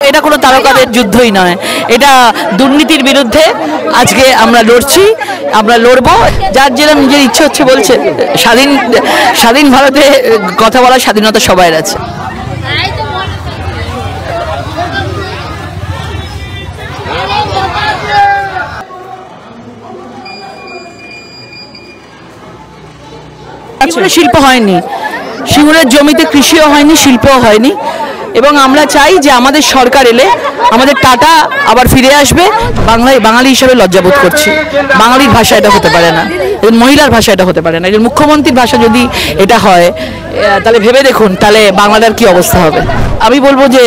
এটা কোনো তারকাদের যুদ্ধই নয়, এটা দুর্নীতির বিরুদ্ধে আজকে আমরা লড়ছি, আমরা লড়বো। যার যেরকম নিজের ইচ্ছে হচ্ছে বলছে। স্বাধীন ভারতে কথা বলার স্বাধীনতা সবাই আছে। শিল্প হয়নি, সিঙ্গুরের জমিতে কৃষিও হয়নি, শিল্পও হয়নি, এবং আমরা চাই যে আমাদের সরকার এলে আমাদের টাটা আবার ফিরে আসবে। বাঙালি হিসেবে লজ্জাবোধ করছি। বাঙালির ভাষা এটা হতে পারে না, মহিলার ভাষা এটা হতে পারে না। একজন মুখ্যমন্ত্রীর ভাষা যদি এটা হয় তাহলে ভেবে দেখুন তাহলে বাংলার কি অবস্থা হবে। আমি বলবো যে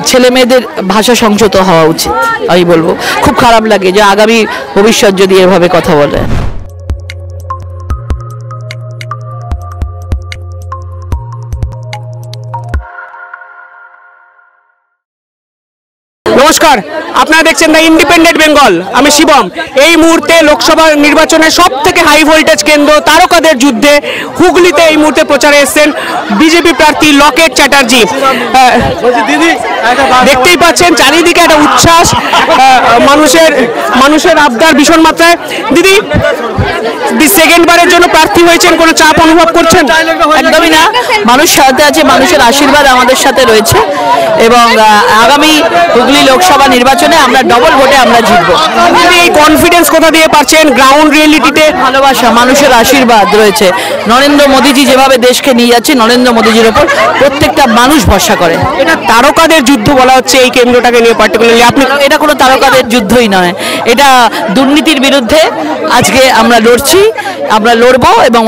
ছেলে মেয়েদের ভাষা সংযত হওয়া উচিত। আমি বলবো খুব খারাপ লাগে যে আগামী ভবিষ্যৎ যদি এভাবে কথা বলে। নমস্কার, আপনারা দেখছেন দ্য ইন্ডিপেন্ডেন্ট বেঙ্গল। আমি শিবম। এই মুহূর্তে লোকসভা নির্বাচনের সব থেকে হাই ভোল্টেজ কেন্দ্র তারকাদের যুদ্ধে হুগলিতে এই মুহূর্তে প্রচারে এসেছেন বিজেপি প্রার্থী লকেট চ্যাটার্জি। দেখতেই পাচ্ছেন চারিদিকে একটা উচ্ছ্বাস, মানুষের আবদার ভীষণ মাত্রায়। দিদি, সেকেন্ডবারের জন্য প্রার্থী হয়েছেন, কোনো চাপ অনুভব করছেন? একদমই না, মানুষ সাথে আছে, মানুষের আশীর্বাদ আমাদের সাথে রয়েছে, এবং আগামী হুগলি লোকসভা নির্বাচনে আমরা ডবল ভোটে আমরা জিতবো। এই কনফিডেন্স কোথা দিয়ে পাচ্ছেন? গ্রাউন্ড রিয়েলিটিতে ভালোবাসা, মানুষের আশীর্বাদ রয়েছে। নরেন্দ্র মোদীজি যেভাবে দেশকে নিয়ে যাচ্ছে, নরেন্দ্র মোদীজির ওপর প্রত্যেকটা মানুষ ভরসা করে। এটা তারকাদের যুদ্ধ বলা হচ্ছে এই কেন্দ্রটাকে নিয়ে পার্টিকুলারলি। এটা কোনো তারকাদের যুদ্ধই নয়, এটা দুর্নীতির বিরুদ্ধে আজকে আমরা লড়ছি, আমরা লড়বো। এবং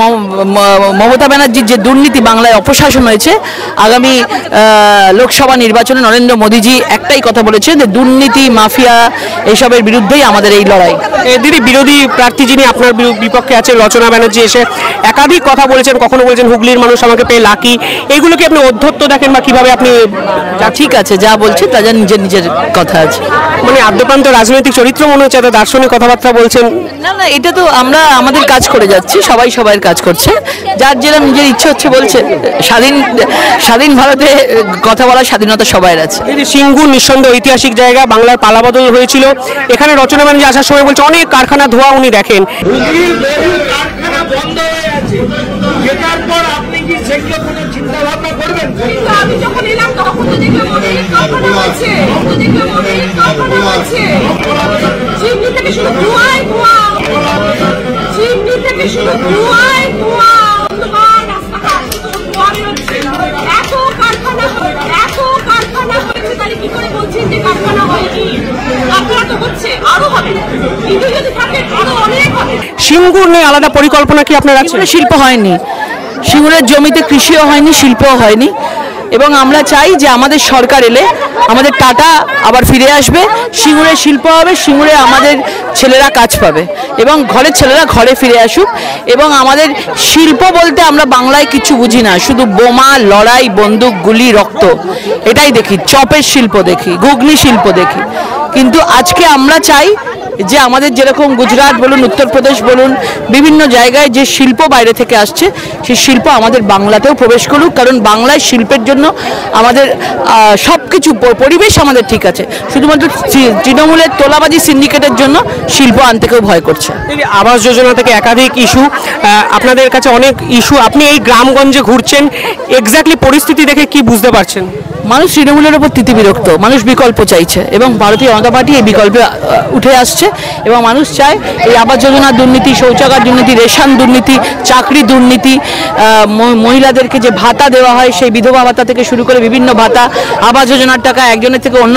মমতা ব্যানার্জির যে দুর্নীতি বাংলায় অপশাসন হয়েছে, আগামী লোকসভা নির্বাচনে নরেন্দ্র মোদীজি একটাই কথা বলেছেন যে দুর্নীতি মাফিয়া এসবের বিরুদ্ধেই আমাদের এই লড়াই। দিদি, বিরোধী প্রার্থী যিনি আপনার বিপক্ষে আছেন রচনা ব্যানার্জি এসে একাধিক কথা বলেছেন, কখনো বলেছেন হুগলির মানুষ আমাকে পেয়ে লাকি। এইগুলো কি আপনি অধ্যত্ত দেখেন বা কিভাবে আপনি? ঠিক আছে, যা বলছে তা যা নিজের কথা আছে, মানে আদ্যপ্রান্ত রাজনৈতিক চরিত্র মনে হচ্ছে, এত দার্শনিক কথাবার্তা বলছেন। না না, এটা তো আমরা আমাদের কাজ করে যাচ্ছি, সবাই সবার কাজ করছে, যার যেরকম নিজের ইচ্ছে হচ্ছে বলছে। স্বাধীন ভারতে কথা বলার স্বাধীনতা সবাই আছে। এই যে সিঙ্গুর নিঃসন্দেহ ঐতিহাসিক জায়গা, বাংলার পালাবদল হয়েছিল, এখানে রচনা ব্যানার্জি আসার সময় বলছে অনেক কারখানা ধোয়া উনি দেখেন। সিঙ্গুর নিয়ে আলাদা পরিকল্পনা কি আপনার আছে? শিল্প হয়নি, সিঙ্গুরের জমিতে কৃষিও হয়নি, শিল্পও হয়নি, এবং আমরা চাই যে আমাদের সরকার এলে আমাদের টাটা আবার ফিরে আসবে, সিঙ্গুরে শিল্প হবে, সিঙ্গুরে আমাদের ছেলেরা কাজ পাবে, এবং ঘরের ছেলেরা ঘরে ফিরে আসুক। এবং আমাদের শিল্প বলতে আমরা বাংলায় কিছু বুঝি না, শুধু বোমা, লড়াই, বন্দুক, গুলি, রক্ত, এটাই দেখি। চপের শিল্প দেখি, ঘুগনি শিল্প দেখি, কিন্তু আজকে আমরা চাই যে আমাদের যেরকম গুজরাট বলুন, উত্তরপ্রদেশ বলুন, বিভিন্ন জায়গায় যে শিল্প বাইরে থেকে আসছে, সেই শিল্প আমাদের বাংলাতেও প্রবেশ করুক। কারণ বাংলায় শিল্পের জন্য আমাদের সব কিছু পরিবেশ আমাদের ঠিক আছে, শুধুমাত্র তৃণমূলের তোলাবাজি সিন্ডিকেটের জন্য শিল্প আনতে কেউ ভয় করছে। আবাস যোজনা থেকে একাধিক ইস্যু, আপনাদের কাছে অনেক ইস্যু, আপনি এই গ্রামগঞ্জে ঘুরছেন, এক্স্যাক্টলি পরিস্থিতি দেখে কি বুঝতে পারছেন? মানুষ তৃণমূলের ওপর তিতিবিরক্ত, মানুষ বিকল্প চাইছে, এবং ভারতীয় জনতা পার্টি এই বিকল্পে উঠে আসছে। এবং মানুষ চায় এই আবাস যোজনার দুর্নীতি, শৌচাগার দুর্নীতি, রেশন দুর্নীতি, চাকরি দুর্নীতি, মহিলাদেরকে যে ভাতা দেওয়া হয় সেই বিধবা ভাতা থেকে শুরু করে বিভিন্ন ভাতা, আবাস যোজনার টাকা একজনের থেকে অন্য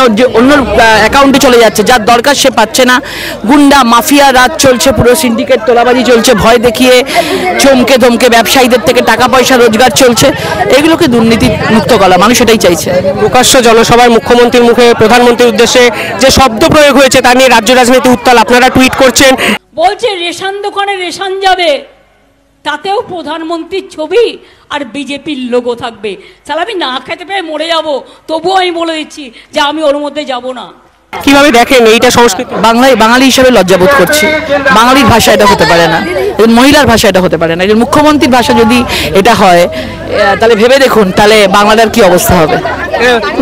অ্যাকাউন্টে চলে যাচ্ছে, যার দরকার সে পাচ্ছে না। গুন্ডা মাফিয়া রাজ চলছে, পুরো সিন্ডিকেট তোলাবাজি চলছে, ভয় দেখিয়ে চমকে ধমকে ব্যবসায়ীদের থেকে টাকা পয়সা রোজগার চলছে। এগুলোকে দুর্নীতি মুক্ত করা, মানুষ এটাই চাইছে। প্রকাশ্য জনসভায় মুখ্যমন্ত্রীর মুখে প্রধানমন্ত্রীর উদ্দেশ্যে যে শব্দ প্রয়োগ হয়েছে তা নিয়ে রাজ্য রাজনীতি উত্তাল, আপনারা টুইট করছেন। বলছে রেশন দোকানে রেশন যাবে, তাতেও প্রধানমন্ত্রীর ছবি আর বিজেপির লোগো থাকবে। তাহলে আমি না খেতে পেয়ে মরে যাব, তবুও আমি বলে দিচ্ছি যে আমি ওর মধ্যে যাব না। কিভাবে দেখেন এইটা সংস্কৃতি? বাঙালি হিসেবে লজ্জাবোধ করছি। বাঙালির ভাষা এটা হতে পারে না, মহিলার ভাষা এটা হতে পারে না। একজন মুখ্যমন্ত্রীর ভাষা যদি এটা হয় তাহলে ভেবে দেখুন তাহলে বাংলার কি অবস্থা হবে।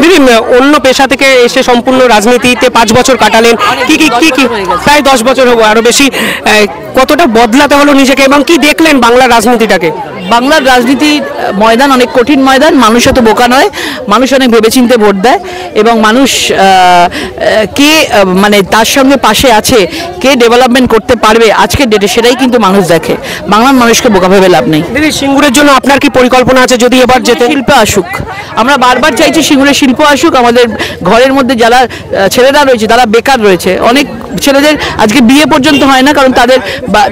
দিদি অন্য পেশা থেকে এসে সম্পূর্ণ রাজনীতিতে 5 বছর কাটালেন, কি কি কি কি প্রায় 10 বছর হবো আরো বেশি, কতটা বদলাতে হলো নিজেকে এবং কি দেখলেন বাংলার রাজনীতিটাকে? বাংলার রাজনীতির ময়দান অনেক কঠিন ময়দান, মানুষ অত বোকা নয়, মানুষ অনেক ভেবেচিন্তে ভোট দেয় এবং মানুষ কে মানে তার সঙ্গে পাশে আছে, কে ডেভেলপমেন্ট করতে পারবে আজকের ডেটে সেটাই কিন্তু মানুষ দেখে। বাংলার মানুষকে বোকা ভেবে লাভ নেই। দিদি সিঙ্গুরের জন্য আপনার কি পরিকল্পনা আছে যদি এবার যেতে? শিল্প আসুক, আমরা বারবার চাইছি সিঙ্গুরে শিল্প আসুক। আমাদের ঘরের মধ্যে যারা ছেলেরা রয়েছে তারা বেকার রয়েছে, অনেক ছেলেদের আজকে বিয়ে পর্যন্ত হয় না, কারণ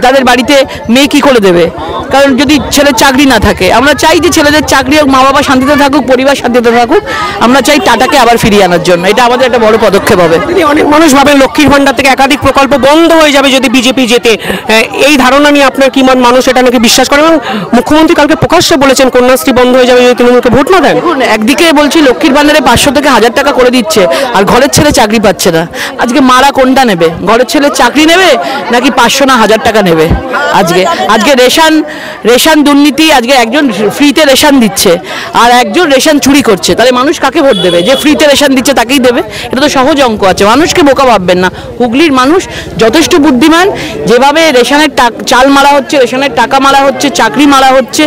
তাদের বাড়িতে মেয়ে কি করে দেবে, কারণ যদি ছেলের চাকরি না থাকে। আমরা চাই যে ছেলেদের চাকরি হোক, মা বাবা শান্তিতে থাকুক, পরিবার শান্তিতে থাকুক। আমরা চাই টাটাকে আবার ফিরিয়ে আনার জন্য, এটা আমাদের একটা বড় পদক্ষেপ হবে। অনেক মানুষ ভাবেন লক্ষ্মীর ভান্ডার থেকে একাধিক প্রকল্প বন্ধ হয়ে যাবে যদি বিজেপি জেতে, এই ধারণা নিয়ে আপনার কি মত? মানুষ এটা নাকি বিশ্বাস করে এবং মুখ্যমন্ত্রী কালকে প্রকাশ্যে বলেছেন কন্যাশ্রী বন্ধ হয়ে যাবে যদি তৃণমূলকে ভোট না দেন। দেখুন, একদিকে বলছি লক্ষ্মীর ভান্ডারে 500 থেকে 1000 টাকা করে দিচ্ছে, আর ঘরের ছেলে চাকরি পাচ্ছে না। আজকে মারা কোনটা নেবে? ঘরের ছেলে চাকরি নেবে নাকি 500 না 1000 টাকা নেবে? আজকে রেশন দুর্নীতি, আজকে একজন ফ্রিতে রেশন দিচ্ছে আর একজন রেশন চুরি করছে, তাহলে মানুষ কাকে ভোট দেবে? যে ফ্রিতে রেশন দিচ্ছে তাকেই দেবে। এটা তো সহজ অঙ্ক আছে, মানুষকে বোকা ভাববেন না। হুগলির মানুষ যথেষ্ট বুদ্ধিমান। যেভাবে রেশনের চাল মারা হচ্ছে, রেশনের টাকা মারা হচ্ছে, চাকরি মারা হচ্ছে,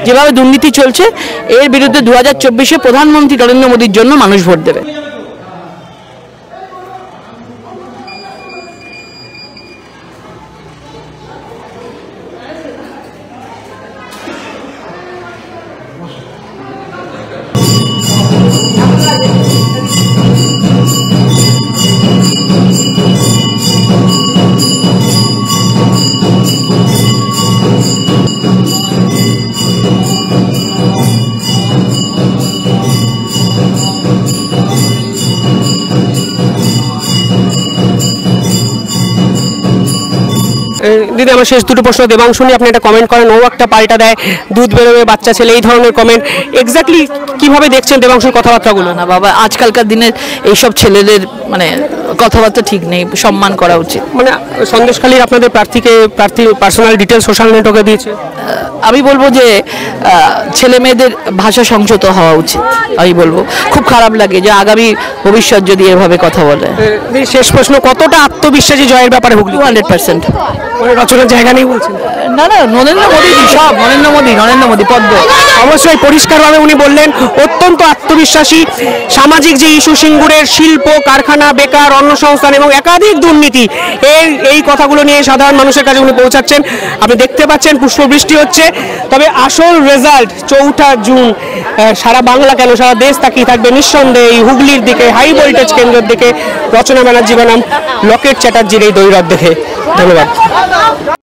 যেভাবে দুর্নীতি চলছে, এর বিরুদ্ধে 2024-এ প্রধানমন্ত্রী নরেন্দ্র মোদীর জন্য মানুষ ভোট দেবে। দিদি আমার শেষ দুটো প্রশ্ন। দেবাংশু নিয়ে আপনি একটা কমেন্ট করেন, ও একটা পাল্টা দেয়, দুধ বেরোবে বাচ্চা ছেলে, এই ধরনের কমেন্ট এক্স্যাক্টলি কিভাবে দেখছেন দেবাংশুর কথাবার্তাগুলো? না বাবা, আজকালকার দিনের এইসব ছেলেদের মানে কথাবার্তা ঠিক নেই, সম্মান করা উচিত। মানে সন্দেশখালীর আপনাদের প্রার্থীর পার্সোনাল ডিটেলস সোশ্যাল নেটওয়ার্কে দিয়েছে। আমি বলবো যে ছেলে মেয়েদের ভাষা সংযত হওয়া উচিত। আমি বলবো খুব খারাপ লাগে যে আগামী ভবিষ্যৎ যদি এভাবে কথা বলে। শেষ প্রশ্ন, কতটা আত্মবিশ্বাসী জয়ের ব্যাপারে হুগলি? 200%। রচনার জায়গা নেই বলছেন? না না, নরেন্দ্র মোদী সব, নরেন্দ্র মোদী পদ্ম। অবশ্যই পরিষ্কারভাবে উনি বললেন অত্যন্ত আত্মবিশ্বাসী। সামাজিক যে ইস্যু, সিঙ্গুরের শিল্প কারখানা, বেকার, অন্নসংস্থান এবং একাধিক দুর্নীতি, এই কথাগুলো নিয়ে সাধারণ মানুষের কাছে উনি পৌঁছাচ্ছেন। আপনি দেখতে পাচ্ছেন পুষ্পবৃষ্টি হচ্ছে, তবে আসল রেজাল্ট 4 জুন সারা বাংলা কেন সারা দেশ তাকিয়ে থাকবে নিঃসন্দেহে এই হুগলির দিকে, হাই ভোল্টেজ কেন্দ্রের দিকে। রচনা ব্যানার্জি বনাম লকেট চ্যাটার্জির এই দৈরথ দেখে। ধন্যবাদ।